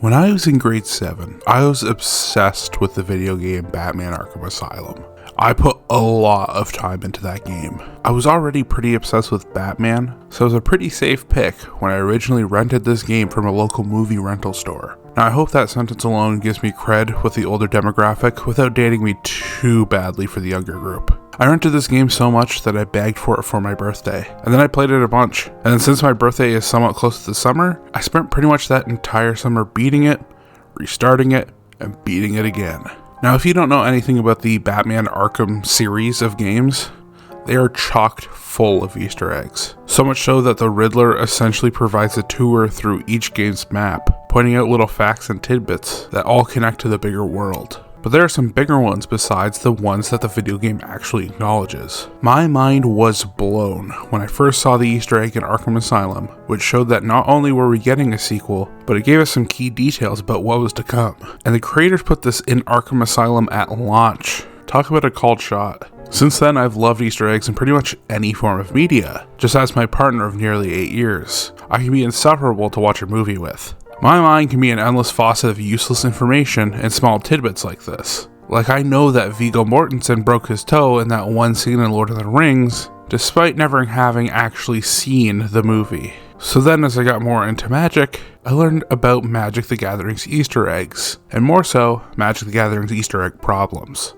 When I was in grade 7, I was obsessed with the video game Batman Arkham Asylum. I put a lot of time into that game. I was already pretty obsessed with Batman, so it was a pretty safe pick when I originally rented this game from a local movie rental store. Now I hope that sentence alone gives me cred with the older demographic without dating me too badly for the younger group. I rented this game so much that I begged for it for my birthday, and then I played it a bunch. And then since my birthday is somewhat close to the summer, I spent pretty much that entire summer beating it, restarting it, and beating it again. Now if you don't know anything about the Batman Arkham series of games, they are chocked full of Easter eggs. So much so that the Riddler essentially provides a tour through each game's map, pointing out little facts and tidbits that all connect to the bigger world. But there are some bigger ones besides the ones that the video game actually acknowledges. My mind was blown when I first saw the Easter egg in Arkham Asylum, which showed that not only were we getting a sequel, but it gave us some key details about what was to come. And the creators put this in Arkham Asylum at launch. Talk about a called shot. Since then, I've loved Easter eggs in pretty much any form of media. Just as my partner of nearly 8 years, I can be insufferable to watch a movie with. My mind can be an endless faucet of useless information and small tidbits like this. Like I know that Viggo Mortensen broke his toe in that one scene in Lord of the Rings, despite never having actually seen the movie. So then as I got more into Magic, I learned about Magic the Gathering's Easter eggs, and more so, Magic the Gathering's Easter egg problems.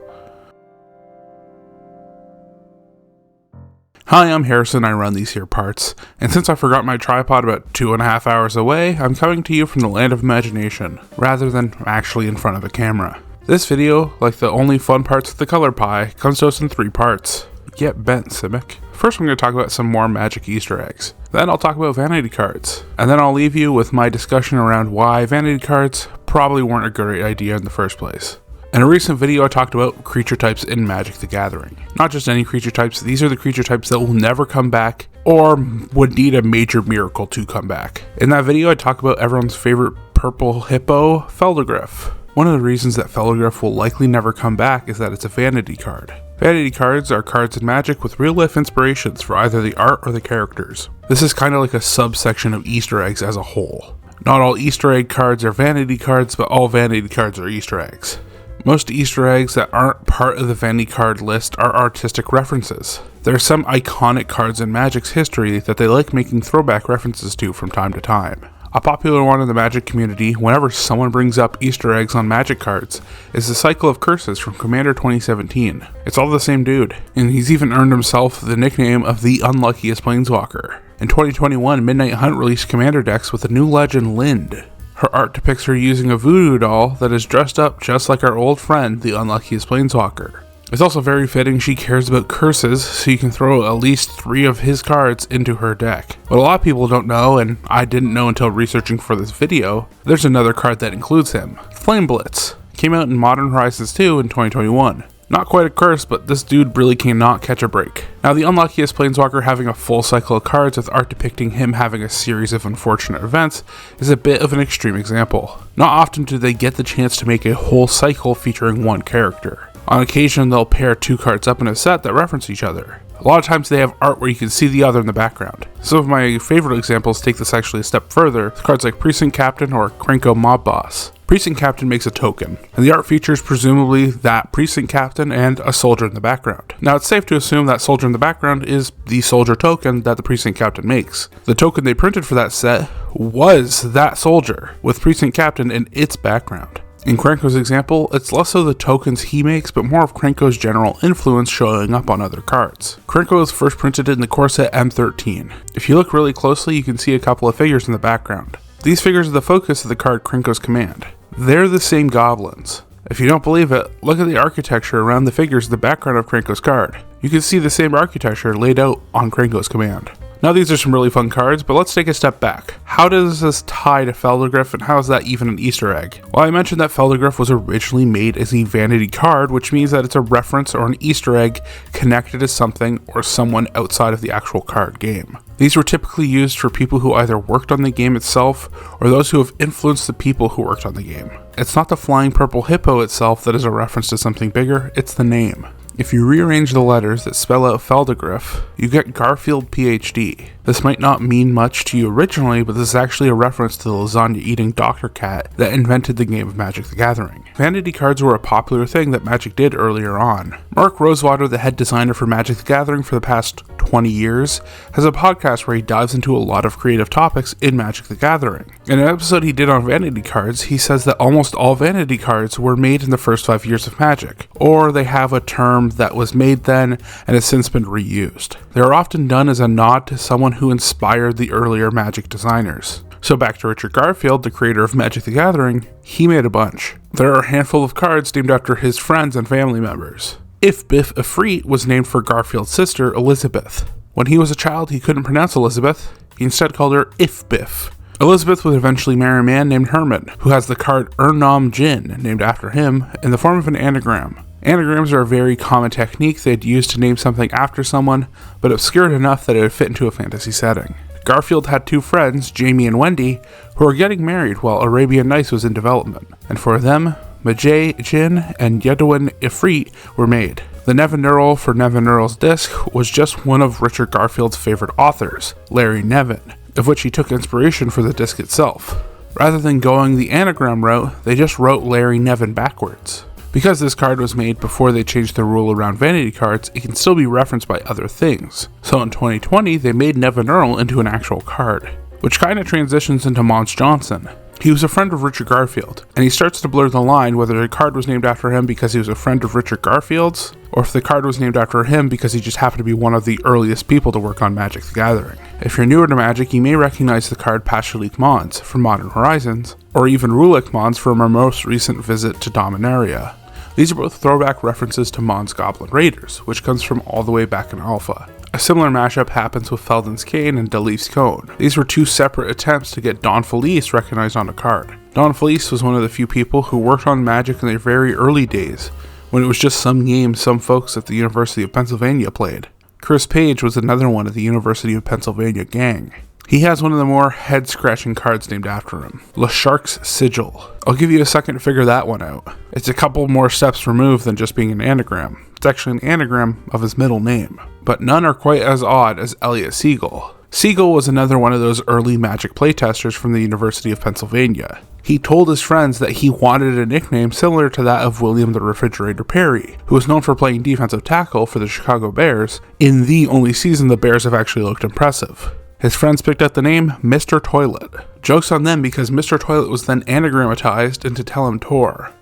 Hi, I'm Harrison, I run these here parts, and since I forgot my tripod about 2.5 hours away, I'm coming to you from the land of imagination, rather than actually in front of a camera. This video, like the only fun parts of the color pie, comes to us in 3 parts. Get bent, Simic. First I'm going to talk about some more Magic Easter eggs, then I'll talk about Vanity Cards, and then I'll leave you with my discussion around why Vanity Cards probably weren't a great idea in the first place. In a recent video, I talked about creature types in Magic the Gathering. Not just any creature types, these are the creature types that will never come back or would need a major miracle to come back. In that video, I talked about everyone's favorite purple hippo, Feldegriff. One of the reasons that Feldegriff will likely never come back is that it's a vanity card. Vanity cards are cards in Magic with real-life inspirations for either the art or the characters. This is kind of like a subsection of Easter eggs as a whole. Not all Easter egg cards are vanity cards, but all vanity cards are Easter eggs. Most Easter eggs that aren't part of the Vanity card list are artistic references. There are some iconic cards in Magic's history that they like making throwback references to from time to time. A popular one in the Magic community, whenever someone brings up Easter eggs on Magic cards, is the Cycle of Curses from Commander 2017. It's all the same dude, and he's even earned himself the nickname of the unluckiest Planeswalker. In 2021, Midnight Hunt released Commander decks with a new legend, Lind. Her art depicts her using a voodoo doll that is dressed up just like our old friend, the unluckiest Planeswalker. It's also very fitting she cares about curses, so you can throw at least 3 of his cards into her deck. What a lot of people don't know, and I didn't know until researching for this video, there's another card that includes him, Flame Blitz. Came out in Modern Horizons 2 in 2021. Not quite a curse, but this dude really cannot catch a break. Now, the unluckiest Planeswalker having a full cycle of cards with art depicting him having a series of unfortunate events is a bit of an extreme example. Not often do they get the chance to make a whole cycle featuring one character. On occasion, they'll pair 2 cards up in a set that reference each other. A lot of times they have art where you can see the other in the background. Some of my favorite examples take this actually a step further, with cards like Precinct Captain or Krenko Mob Boss. Precinct Captain makes a token, and the art features presumably that Precinct Captain and a soldier in the background. Now it's safe to assume that soldier in the background is the soldier token that the Precinct Captain makes. The token they printed for that set was that soldier, with Precinct Captain in its background. In Krenko's example, it's less so the tokens he makes, but more of Krenko's general influence showing up on other cards. Krenko was first printed in the core set M13. If you look really closely, you can see a couple of figures in the background. These figures are the focus of the card Krenko's Command. They're the same goblins. If you don't believe it, look at the architecture around the figures in the background of Krenko's card. You can see the same architecture laid out on Krenko's Command. Now these are some really fun cards, but let's take a step back. How does this tie to Feldegriff, and how is that even an Easter egg? Well, I mentioned that Feldegriff was originally made as a vanity card, which means that it's a reference or an Easter egg connected to something or someone outside of the actual card game. These were typically used for people who either worked on the game itself or those who have influenced the people who worked on the game. It's not the flying purple hippo itself that is a reference to something bigger, it's the name. If you rearrange the letters that spell out Feldegriff, you get Garfield PhD. This might not mean much to you originally, but this is actually a reference to the lasagna-eating Dr. Cat that invented the game of Magic the Gathering. Vanity cards were a popular thing that Magic did earlier on. Mark Rosewater, the head designer for Magic the Gathering for the past 20 years, has a podcast where he dives into a lot of creative topics in Magic the Gathering. In an episode he did on Vanity Cards, he says that almost all Vanity cards were made in the first 5 years of Magic, or they have a term that was made then and has since been reused. They are often done as a nod to someone who inspired the earlier Magic designers. So back to Richard Garfield, the creator of Magic the Gathering, he made a bunch. There are a handful of cards named after his friends and family members. If Biff Ifrit was named for Garfield's sister, Elizabeth. When he was a child, he couldn't pronounce Elizabeth. He instead called her If Biff. Elizabeth would eventually marry a man named Herman, who has the card Urnam Jin, named after him, in the form of an anagram. Anagrams are a very common technique they'd use to name something after someone, but obscured enough that it would fit into a fantasy setting. Garfield had 2 friends, Jamie and Wendy, who were getting married while Arabian Nights was in development, and for them, Majay Jin and Yedouin Ifrit were made. The Nevinyrral for Nevinyrral's disc was just one of Richard Garfield's favorite authors, Larry Nevin, of which he took inspiration for the disc itself. Rather than going the anagram route, they just wrote Larry Nevin backwards. Because this card was made before they changed the rule around Vanity cards, it can still be referenced by other things. So in 2020, they made Nevinyrral into an actual card, which kind of transitions into Mons Johnson. He was a friend of Richard Garfield, and he starts to blur the line whether the card was named after him because he was a friend of Richard Garfield's, or if the card was named after him because he just happened to be one of the earliest people to work on Magic the Gathering. If you're newer to Magic, you may recognize the card Pashalik Mons from Modern Horizons, or even Rulik Mons from our most recent visit to Dominaria. These are both throwback references to Mons Goblin Raiders, which comes from all the way back in Alpha. A similar mashup happens with Felden's Cane and Delif's Cone. These were 2 separate attempts to get Don Felice recognized on a card. Don Felice was one of the few people who worked on Magic in their very early days, when it was just some games some folks at the University of Pennsylvania played. Chris Page was another one of the University of Pennsylvania gang. He has one of the more head-scratching cards named after him, LeShark's Sigil. I'll give you a second to figure that one out. It's a couple more steps removed than just being an anagram. It's actually an anagram of his middle name. But none are quite as odd as Elliot Siegel. Siegel was another one of those early Magic playtesters from the University of Pennsylvania. He told his friends that he wanted a nickname similar to that of William the Refrigerator Perry, who was known for playing defensive tackle for the Chicago Bears, in the only season the Bears have actually looked impressive. His friends picked out the name Mr. Toilet. Joke's on them because Mr. Toilet was then anagrammatized into Tellem Tor,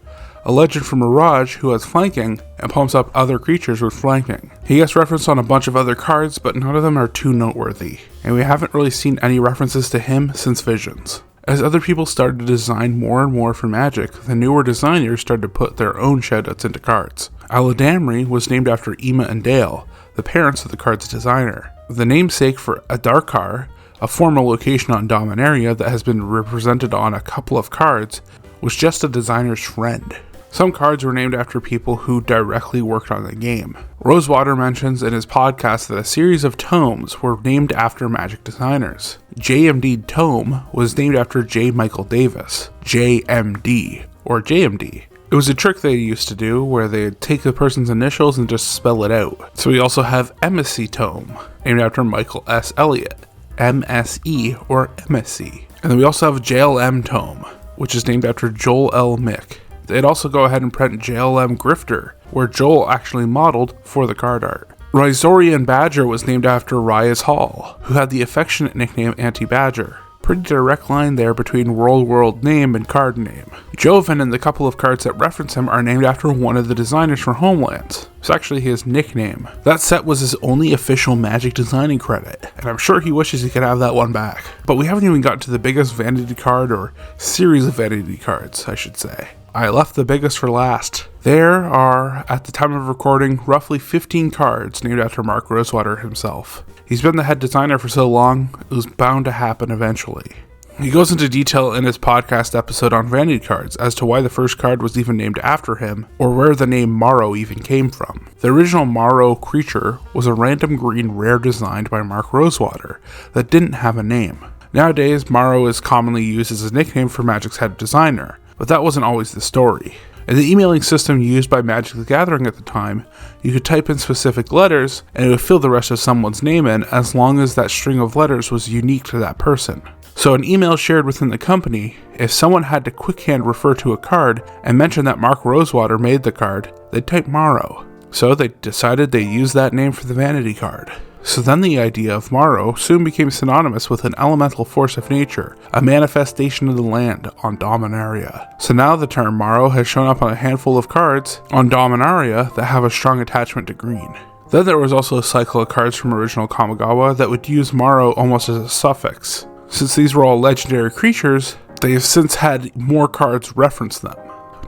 a legend from Mirage who has flanking and pumps up other creatures with flanking. He gets referenced on a bunch of other cards, but none of them are too noteworthy, and we haven't really seen any references to him since Visions. As other people started to design more and more for Magic, the newer designers started to put their own shoutouts into cards. Aladamri was named after Ema and Dale, the parents of the card's designer. The namesake for Adarkar, a former location on Dominaria that has been represented on a couple of cards, was just a designer's friend. Some cards were named after people who directly worked on the game. Rosewater mentions in his podcast that a series of tomes were named after Magic designers. JMD Tome was named after J. Michael Davis, JMD, or JMD. It was a trick they used to do where they'd take the person's initials and just spell it out. So we also have Embassy Tome, named after Michael S. Elliott, MSE or MSC. And then we also have JLM Tome, which is named after Joel L. Mick. They'd also go ahead and print JLM Grifter, where Joel actually modeled for the card art. Rhizorian Badger was named after Rias Hall, who had the affectionate nickname Anti-Badger. Pretty direct line there between world name and card name. Joven and the couple of cards that reference him are named after one of the designers for Homelands. It's actually his nickname. That set was his only official Magic designing credit, and I'm sure he wishes he could have that one back. But we haven't even gotten to the biggest Vanity card, or series of Vanity cards, I should say. I left the biggest for last. There are, at the time of recording, roughly 15 cards named after Mark Rosewater himself. He's been the head designer for so long, it was bound to happen eventually. He goes into detail in his podcast episode on Vanity Cards as to why the first card was even named after him, or where the name Morrow even came from. The original Morrow creature was a random green rare designed by Mark Rosewater that didn't have a name. Nowadays, Morrow is commonly used as a nickname for Magic's head designer, but that wasn't always the story. In the emailing system used by Magic the Gathering at the time, you could type in specific letters and it would fill the rest of someone's name in as long as that string of letters was unique to that person. So an email shared within the company, if someone had to quickhand refer to a card and mention that Mark Rosewater made the card, they'd type Morrow. So they decided they'd use that name for the Vanity card. So then the idea of Morrow soon became synonymous with an elemental force of nature, a manifestation of the land on Dominaria. So now the term Morrow has shown up on a handful of cards on Dominaria that have a strong attachment to green. Then there was also a cycle of cards from original Kamigawa that would use Morrow almost as a suffix. Since these were all legendary creatures, they have since had more cards reference them.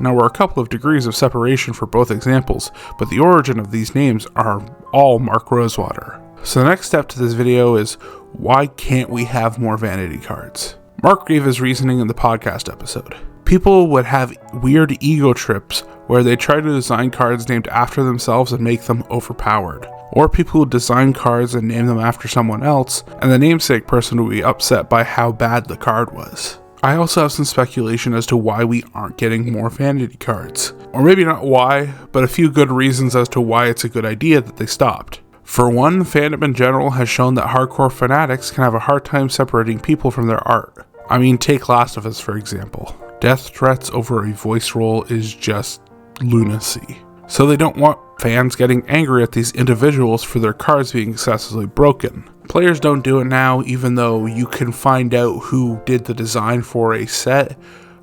Now we're a couple of degrees of separation for both examples, but the origin of these names are all Mark Rosewater. So the next step to this video is, why can't we have more Vanity cards? Mark gave his reasoning in the podcast episode. People would have weird ego trips where they try to design cards named after themselves and make them overpowered. Or people would design cards and name them after someone else, and the namesake person would be upset by how bad the card was. I also have some speculation as to why we aren't getting more Vanity cards. Or maybe not why, but a few good reasons as to why it's a good idea that they stopped. For one, fandom in general has shown that hardcore fanatics can have a hard time separating people from their art. I mean, take Last of Us for example. Death threats over a voice role is just lunacy. So they don't want fans getting angry at these individuals for their cards being excessively broken. Players don't do it now, even though you can find out who did the design for a set,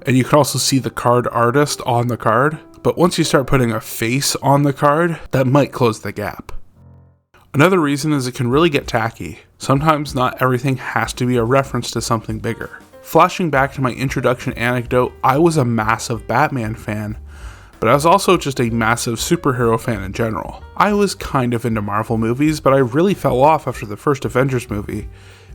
and you can also see the card artist on the card. But once you start putting a face on the card, that might close the gap. Another reason is it can really get tacky. Sometimes not everything has to be a reference to something bigger. Flashing back to my introduction anecdote, I was a massive Batman fan, but I was also just a massive superhero fan in general. I was kind of into Marvel movies, but I really fell off after the first Avengers movie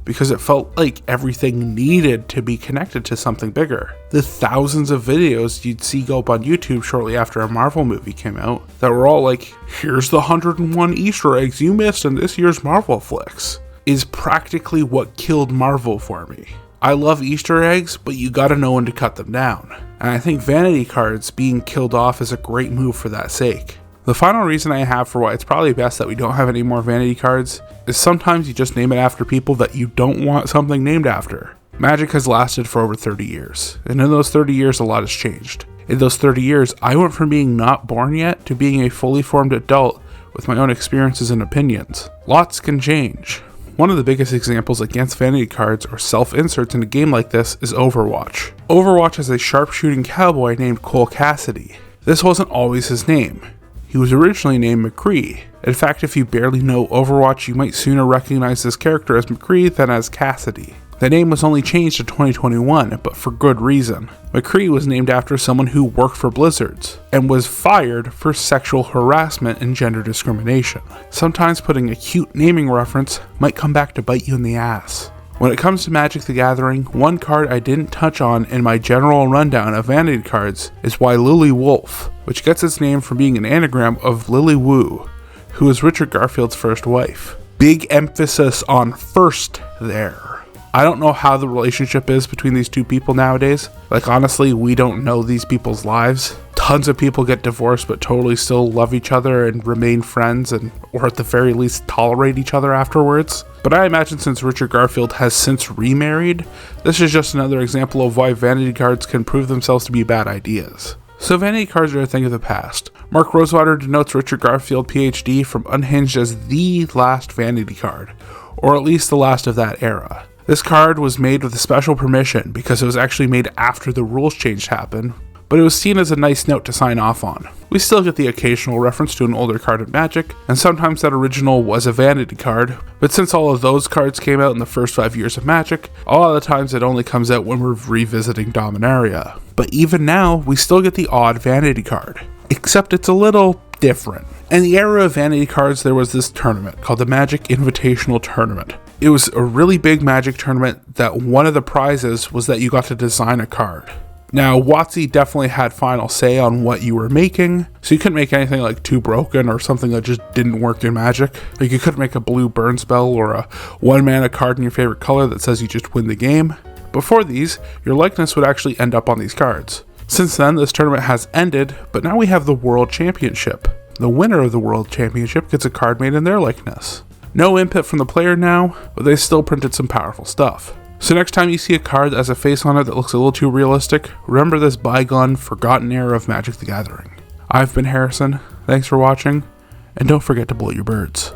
because it felt like everything needed to be connected to something bigger. The thousands of videos you'd see go up on YouTube shortly after a Marvel movie came out that were all like, here's the 101 Easter eggs you missed in this year's Marvel flicks, is practically what killed Marvel for me. I love Easter eggs, but you gotta know when to cut them down. And I think Vanity cards being killed off is a great move for that sake. The final reason I have for why it's probably best that we don't have any more Vanity cards is sometimes you just name it after people that you don't want something named after. Magic has lasted for over 30 years, and in those 30 years a lot has changed. In those 30 years, I went from being not born yet to being a fully formed adult with my own experiences and opinions. Lots can change. One of the biggest examples against Vanity cards or self-inserts in a game like this is Overwatch. Overwatch has a sharpshooting cowboy named Cole Cassidy. This wasn't always his name. He was originally named McCree. In fact, if you barely know Overwatch, you might sooner recognize this character as McCree than as Cassidy. The name was only changed in 2021, but for good reason. McCree was named after someone who worked for Blizzards, and was fired for sexual harassment and gender discrimination. Sometimes putting a cute naming reference might come back to bite you in the ass. When it comes to Magic the Gathering, one card I didn't touch on in my general rundown of Vanity cards is Lily Wolf, which gets its name from being an anagram of Lily Wu, who was Richard Garfield's first wife. Big emphasis on first there. I don't know how the relationship is between these two people nowadays. Like, honestly, we don't know these people's lives. Tons of people get divorced but totally still love each other and remain friends, and or at the very least tolerate each other afterwards. But I imagine since Richard Garfield has since remarried, this is just another example of why Vanity cards can prove themselves to be bad ideas. So Vanity cards are a thing of the past. Mark Rosewater denotes Richard Garfield PhD from Unhinged as the last Vanity card, or at least the last of that era. This card was made with a special permission because it was actually made after the rules change happened, but it was seen as a nice note to sign off on. We still get the occasional reference to an older card in Magic, and sometimes that original was a Vanity card, but since all of those cards came out in the first 5 years of Magic, a lot of the times it only comes out when we're revisiting Dominaria. But even now, we still get the odd Vanity card, except it's a little different. In the era of Vanity cards, there was this tournament called the Magic Invitational Tournament. It was a really big Magic tournament that one of the prizes was that you got to design a card. Now, WotC definitely had final say on what you were making, so you couldn't make anything like too broken or something that just didn't work in Magic. Like, you couldn't make a blue burn spell or a 1-mana card in your favorite color that says you just win the game. Before these, your likeness would actually end up on these cards. Since then, this tournament has ended, but now we have the World Championship. The winner of the World Championship gets a card made in their likeness. No input from the player now, but they still printed some powerful stuff. So next time you see a card that has a face on it that looks a little too realistic, remember this bygone, forgotten era of Magic the Gathering. I've been Harrison, thanks for watching, and don't forget to blow your birds.